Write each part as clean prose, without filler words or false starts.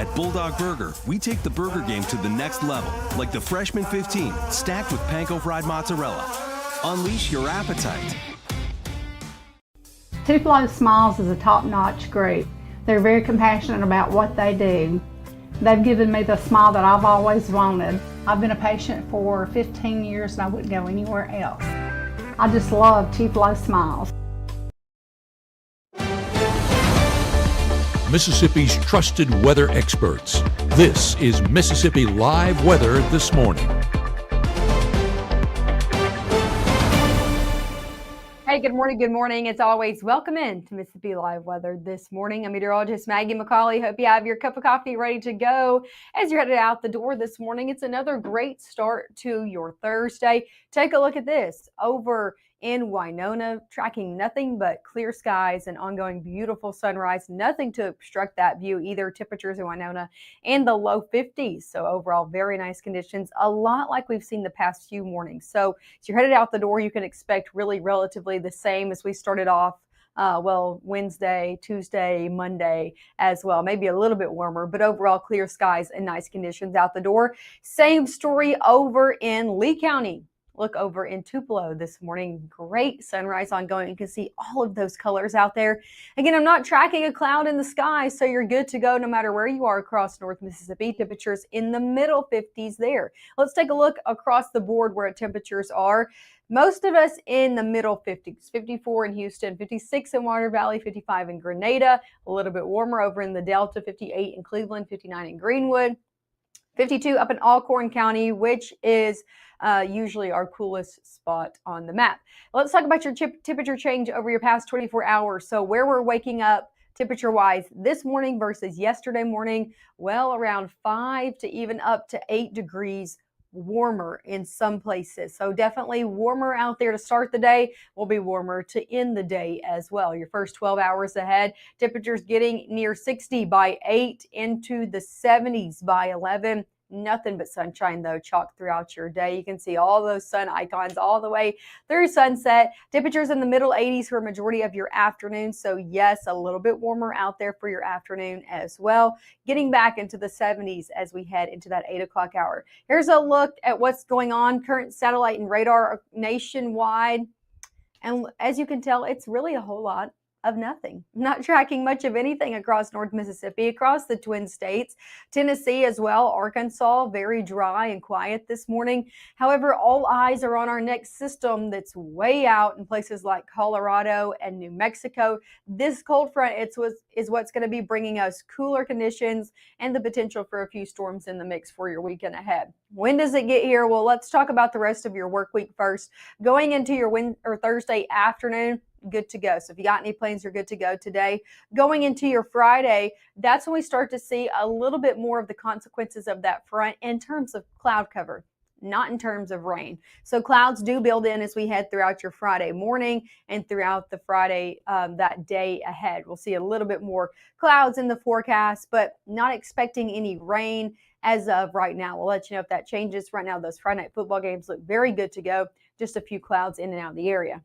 At Bulldog Burger, we take the burger game to the next level, like the Freshman 15, stacked with panko fried mozzarella. Unleash your appetite. Tupelo Smiles is a top-notch group. They're very compassionate about what they do. They've given me the smile that I've always wanted. I've been a patient for 15 years and I wouldn't go anywhere else. I just love Tupelo Smiles. Mississippi's trusted weather experts. This is Mississippi Live Weather This Morning. Hey, good morning. Good morning. As always, welcome in to Mississippi Live Weather This Morning. I'm meteorologist Maggie McCauley. Hope you have your cup of coffee ready to go as you're headed out the door this morning. It's another great start to your Thursday. Take a look at this over in Winona, tracking nothing but clear skies and ongoing beautiful sunrise. Nothing to obstruct that view either. Temperatures in Winona in the low 50s. So overall, very nice conditions, a lot like we've seen the past few mornings. So as you're headed out the door, you can expect really relatively the same as we started off. Wednesday, Tuesday, Monday as well. Maybe a little bit warmer, but overall clear skies and nice conditions out the door. Same story over in Lee County. Look over in Tupelo this morning. Great sunrise ongoing. You can see all of those colors out there. Again, I'm not tracking a cloud in the sky, so you're good to go no matter where you are across North Mississippi. Temperatures in the middle 50s there. Let's take a look across the board where temperatures are. Most of us in the middle 50s, 54 in Houston, 56 in Water Valley, 55 in Grenada, a little bit warmer over in the Delta, 58 in Cleveland, 59 in Greenwood, 52 up in Alcorn County, which is usually our coolest spot on the map. Let's talk about your temperature change over your past 24 hours. So where we're waking up temperature-wise this morning versus yesterday morning, well, around 5 to even up to 8 degrees warmer in some places. So definitely warmer out there to start the day. Will be warmer to end the day as well. Your first 12 hours ahead, temperatures getting near 60 by 8 into the 70s by 11. Nothing but sunshine, though, chalk throughout your day. You can see all those sun icons all the way through sunset. Temperatures in the middle 80s for a majority of your afternoon. So, yes, a little bit warmer out there for your afternoon as well. Getting back into the 70s as we head into that 8 o'clock hour. Here's a look at what's going on. Current satellite and radar nationwide. And as you can tell, it's really a whole lot of nothing. Not tracking much of anything across North Mississippi, across the Twin States, Tennessee as well, Arkansas, very dry and quiet this morning. However, all eyes are on our next system that's way out in places like Colorado and New Mexico. This cold front is what's going to be bringing us cooler conditions and the potential for a few storms in the mix for your weekend ahead. When does it get here? Well, let's talk about the rest of your work week first. Going into your Thursday afternoon, good to go. So if you got any plans, you're good to go today. Going into your Friday, that's when we start to see a little bit more of the consequences of that front in terms of cloud cover, not in terms of rain. So clouds do build in as we head throughout your Friday morning and throughout the Friday, that day ahead. We'll see a little bit more clouds in the forecast, but not expecting any rain as of right now. We'll let you know if that changes. Right now, those Friday night football games look very good to go. Just a few clouds in and out of the area.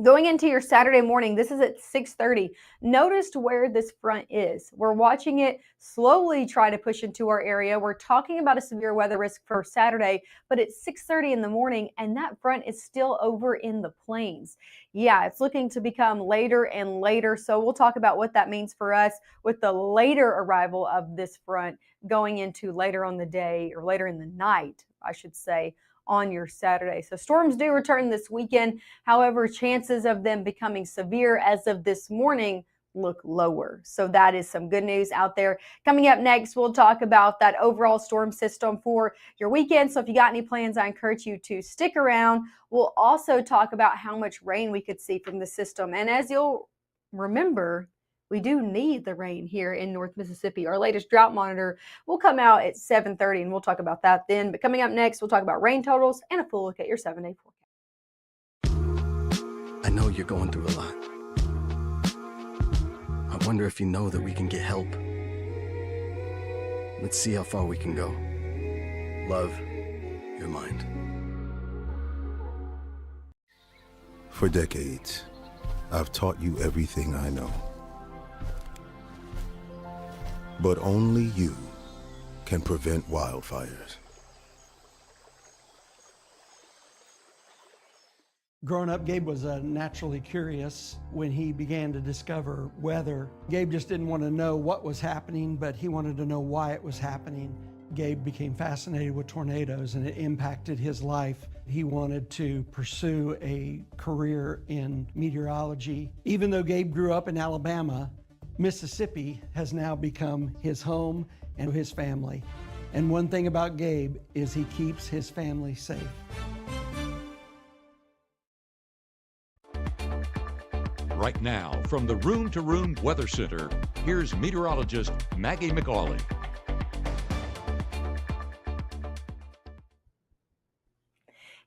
Going into your Saturday morning, this is at 6:30. Notice where this front is. We're watching it slowly try to push into our area. We're talking about a severe weather risk for Saturday, but it's 6:30 in the morning, and that front is still over in the plains. Yeah, it's looking to become later and later, so we'll talk about what that means for us with the later arrival of this front going into later on the day, or later in the night, I should say, on your Saturday. So storms do return this weekend. However, chances of them becoming severe as of this morning look lower. So that is some good news out there. Coming up next, we'll talk about that overall storm system for your weekend. So if you got any plans, I encourage you to stick around. We'll also talk about how much rain we could see from the system. And as you'll remember, we do need the rain here in North Mississippi. Our latest drought monitor will come out at 7:30, and we'll talk about that then. But coming up next, we'll talk about rain totals and a full look at your 7-day forecast. I know you're going through a lot. I wonder if you know that we can get help. Let's see how far we can go. Love, your mind. For decades, I've taught you everything I know. But only you can prevent wildfires. Growing up, Gabe was naturally curious. When he began to discover weather, Gabe just didn't want to know what was happening, but he wanted to know why it was happening. Gabe became fascinated with tornadoes, and it impacted his life. He wanted to pursue a career in meteorology. Even though Gabe grew up in Alabama, Mississippi has now become his home and his family. And one thing about Gabe is he keeps his family safe. Right now, from the Room to Room Weather Center, here's meteorologist Maggie McCauley.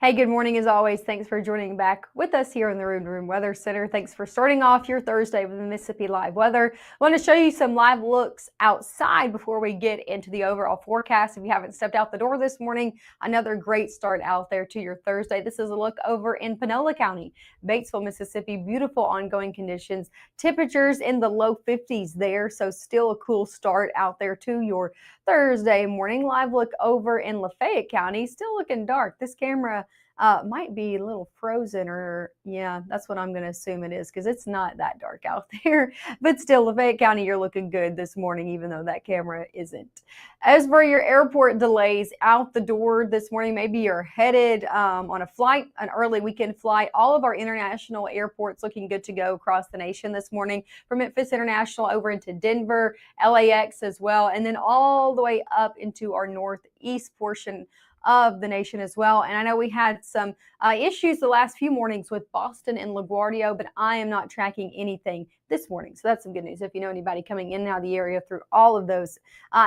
Hey, good morning as always. Thanks for joining back with us here in the Room to Room Weather Center. Thanks for starting off your Thursday with the Mississippi Live Weather. I want to show you some live looks outside before we get into the overall forecast. If you haven't stepped out the door this morning, another great start out there to your Thursday. This is a look over in Panola County, Batesville, Mississippi. Beautiful ongoing conditions. Temperatures in the low 50s there, so still a cool start out there to your Thursday morning. Live look over in Lafayette County, still looking dark. This camera might be a little frozen, or yeah, that's what I'm going to assume it is, because it's not that dark out there. But still, Lafayette County, you're looking good this morning, even though that camera isn't. As for your airport delays out the door this morning, maybe you're headed on a flight, an early weekend flight. All of our international airports looking good to go across the nation this morning, from Memphis International over into Denver, LAX as well, and then all the way up into our northeast portion of the nation as well. And I know we had some issues the last few mornings with Boston and LaGuardia, but I am not tracking anything this morning. So that's some good news if you know anybody coming in and out of the area through all of those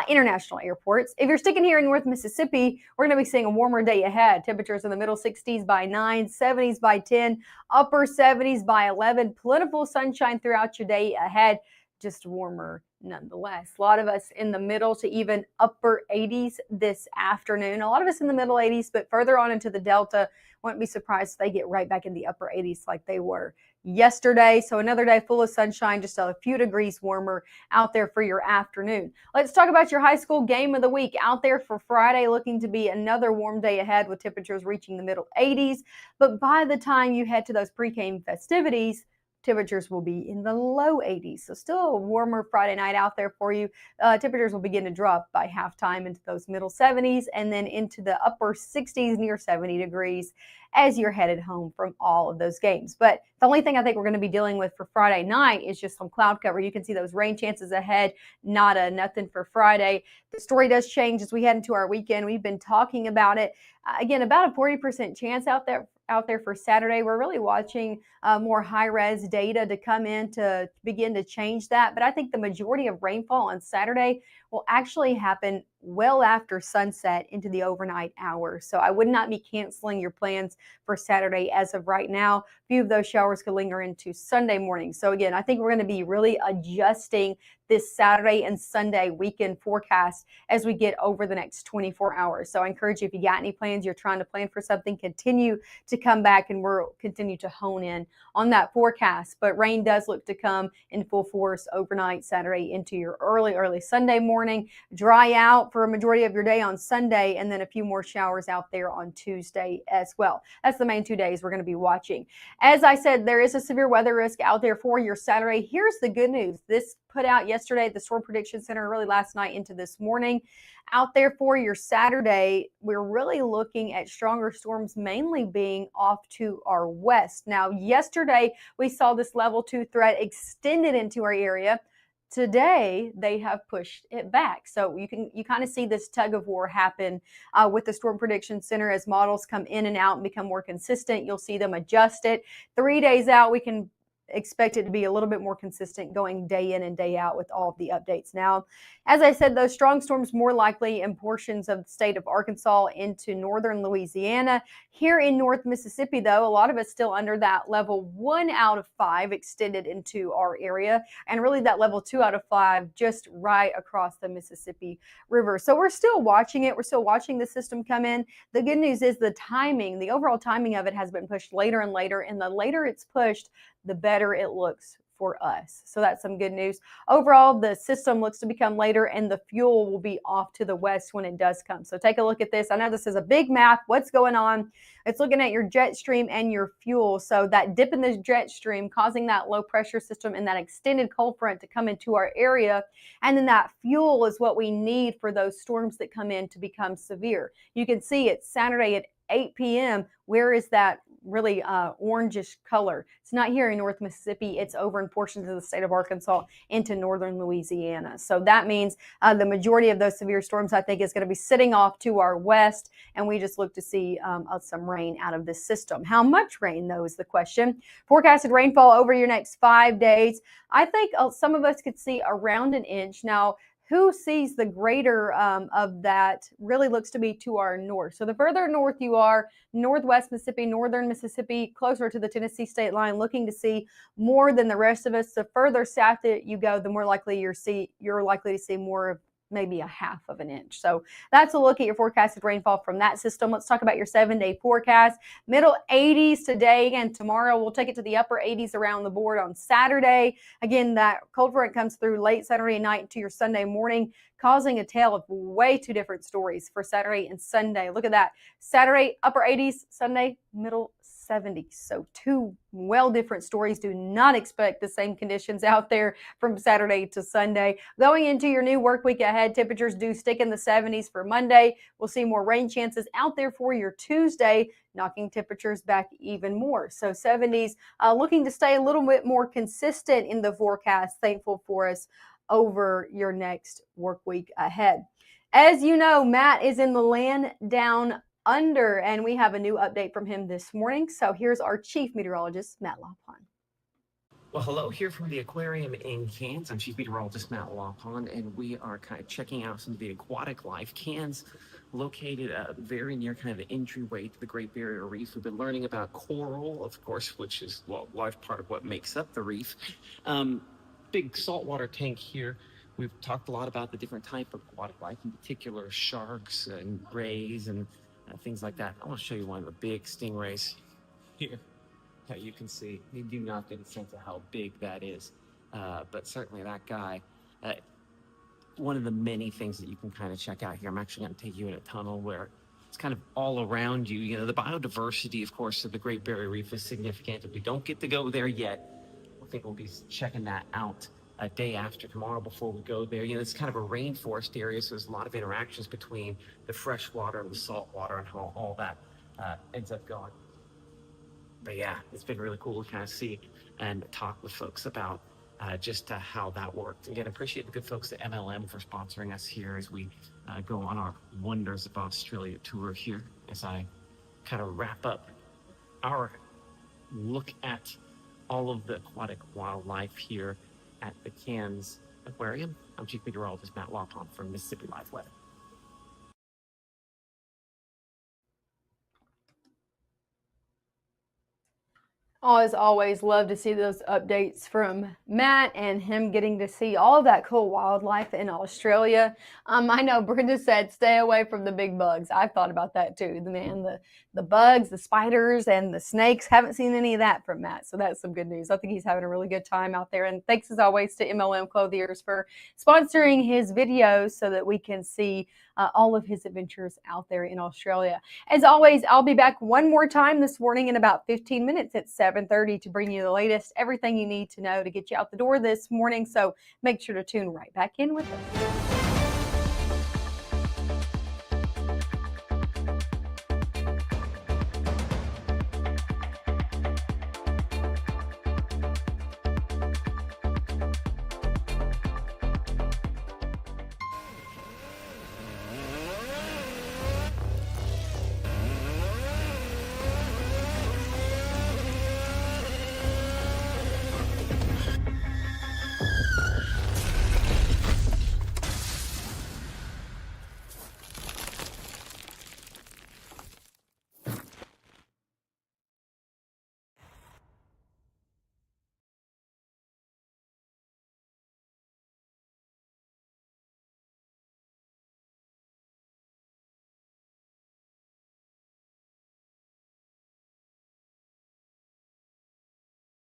international airports. If you're sticking here in North Mississippi, we're going to be seeing a warmer day ahead. Temperatures in the middle 60s by 9, 70s by 10, upper 70s by 11. Plentiful sunshine throughout your day ahead. Just warmer nonetheless. A lot of us in the middle to even upper 80s this afternoon. A lot of us in the middle 80s, but further on into the Delta, wouldn't be surprised if they get right back in the upper 80s like they were yesterday. So another day full of sunshine, just a few degrees warmer out there for your afternoon. Let's talk about your high school game of the week out there for Friday, looking to be another warm day ahead with temperatures reaching the middle 80s. But by the time you head to those pre-game festivities, temperatures will be in the low 80s. So still a warmer Friday night out there for you. Temperatures will begin to drop by halftime into those middle 70s and then into the upper 60s, near 70 degrees as you're headed home from all of those games. But the only thing I think we're going to be dealing with for Friday night is just some cloud cover. You can see those rain chances ahead, not a nothing for Friday. The story does change as we head into our weekend. We've been talking about it. Again, about a 40% chance out there for Saturday. We're really watching more high-res data to come in to begin to change that. But I think the majority of rainfall on Saturday will actually happen well after sunset into the overnight hours. So I would not be canceling your plans for Saturday as of right now. A few of those showers could linger into Sunday morning. So again, I think we're going to be really adjusting this Saturday and Sunday weekend forecast as we get over the next 24 hours. So I encourage you, if you got any plans, you're trying to plan for something, continue to come back and we'll continue to hone in on that forecast. But rain does look to come in full force overnight Saturday into your early Sunday morning. Dry out for a majority of your day on Sunday, and then a few more showers out there on Tuesday as well. That's the main 2 days we're going to be watching. As I said, there is a severe weather risk out there for your Saturday. Here's the good news. This put out yesterday at the Storm Prediction Center, really last night into this morning. Out there for your Saturday, we're really looking at stronger storms mainly being off to our west. Now, yesterday we saw this level 2 threat extended into our area. Today, they have pushed it back. So you kind of see this tug of war happen with the Storm Prediction Center as models come in and out and become more consistent. You'll see them adjust it. 3 days out, we can expect it to be a little bit more consistent going day in and day out with all of the updates. Now, as I said, those strong storms more likely in portions of the state of Arkansas into northern Louisiana. Here in North Mississippi, though, a lot of us still under that level 1 out of 5 extended into our area, and really that level 2 out of 5 just right across the Mississippi River. So we're still watching it. We're still watching the system come in. The good news is the timing, the overall timing of it has been pushed later and later, and the later it's pushed, the better it looks for us. So that's some good news. Overall, the system looks to become later, and the fuel will be off to the west when it does come. So take a look at this. I know this is a big map. What's going on? It's looking at your jet stream and your fuel. So that dip in the jet stream causing that low pressure system and that extended cold front to come into our area. And then that fuel is what we need for those storms that come in to become severe. You can see it's Saturday at 8 p.m. Where is that really orangish color? It's not here in North Mississippi. It's over in portions of the state of Arkansas into northern Louisiana. So that means the majority of those severe storms, I think, is going to be sitting off to our west, and we just look to see some rain out of this system. How much rain, though, is the question. Forecasted rainfall over your next 5 days. I think some of us could see around an inch. Now, who sees the greater of that really looks to be to our north. So the further north you are, northwest Mississippi, northern Mississippi, closer to the Tennessee state line, looking to see more than the rest of us. The further south that you go, the more likely you're likely to see more of maybe a half of an inch. So that's a look at your forecasted rainfall from that system. Let's talk about your 7-day forecast. Middle 80s today and tomorrow. We'll take it to the upper 80s around the board on Saturday. Again, that cold front comes through late Saturday night to your Sunday morning, causing a tale of way two different stories for Saturday and Sunday. Look at that. Saturday, upper 80s, Sunday, middle 70s. So two well different stories. Do not expect the same conditions out there from Saturday to Sunday. Going into your new work week ahead, temperatures do stick in the 70s for Monday. We'll see more rain chances out there for your Tuesday, knocking temperatures back even more. So 70s, looking to stay a little bit more consistent in the forecast. Thankful for us over your next work week ahead. As you know, Matt is in the land down under, and we have a new update from him this morning. So here's our chief meteorologist, Matt Laupon. Well, hello, here from the aquarium in Cairns. I'm Chief Meteorologist Matt Laupon, and we are kind of checking out some of the aquatic life. Cairns, located very near kind of the entryway to the Great Barrier Reef. We've been learning about coral, of course, which is a large part of what makes up the reef. Big saltwater tank here. We've talked a lot about the different type of aquatic life, in particular sharks and rays and things like that. I want to show you one of the big stingrays here. You can see, you do not get a sense of how big that is, but certainly that guy, one of the many things that you can kind of check out here. I'm actually going to take you in a tunnel where it's kind of all around you. You know, the biodiversity, of course, of the Great Barrier Reef is significant. If we don't get to go there yet, I think we'll be checking that out a day after tomorrow before we go there. You know, it's kind of a rainforest area, so there's a lot of interactions between the fresh water and the salt water and how all that ends up going. But yeah, it's been really cool to kind of see and talk with folks about just how that worked. Again, appreciate the good folks at MLM for sponsoring us here as we go on our Wonders of Australia tour here, as I kind of wrap up our look at all of the aquatic wildlife here at the Cairns Aquarium. I'm Chief Meteorologist Matt Laupon from Mississippi Live Weather. As always, love to see those updates from Matt and him getting to see all of that cool wildlife in Australia. I know Brenda said stay away from the big bugs. I've thought about that too. The bugs, the spiders, and the snakes. Haven't seen any of that from Matt, so that's some good news. I think he's having a really good time out there. And thanks as always to MLM Clothiers for sponsoring his videos so that we can see all of his adventures out there in Australia. As always, I'll be back one more time this morning in about 15 minutes at 7:30 to bring you the latest, everything you need to know to get you out the door this morning. So make sure to tune right back in with us.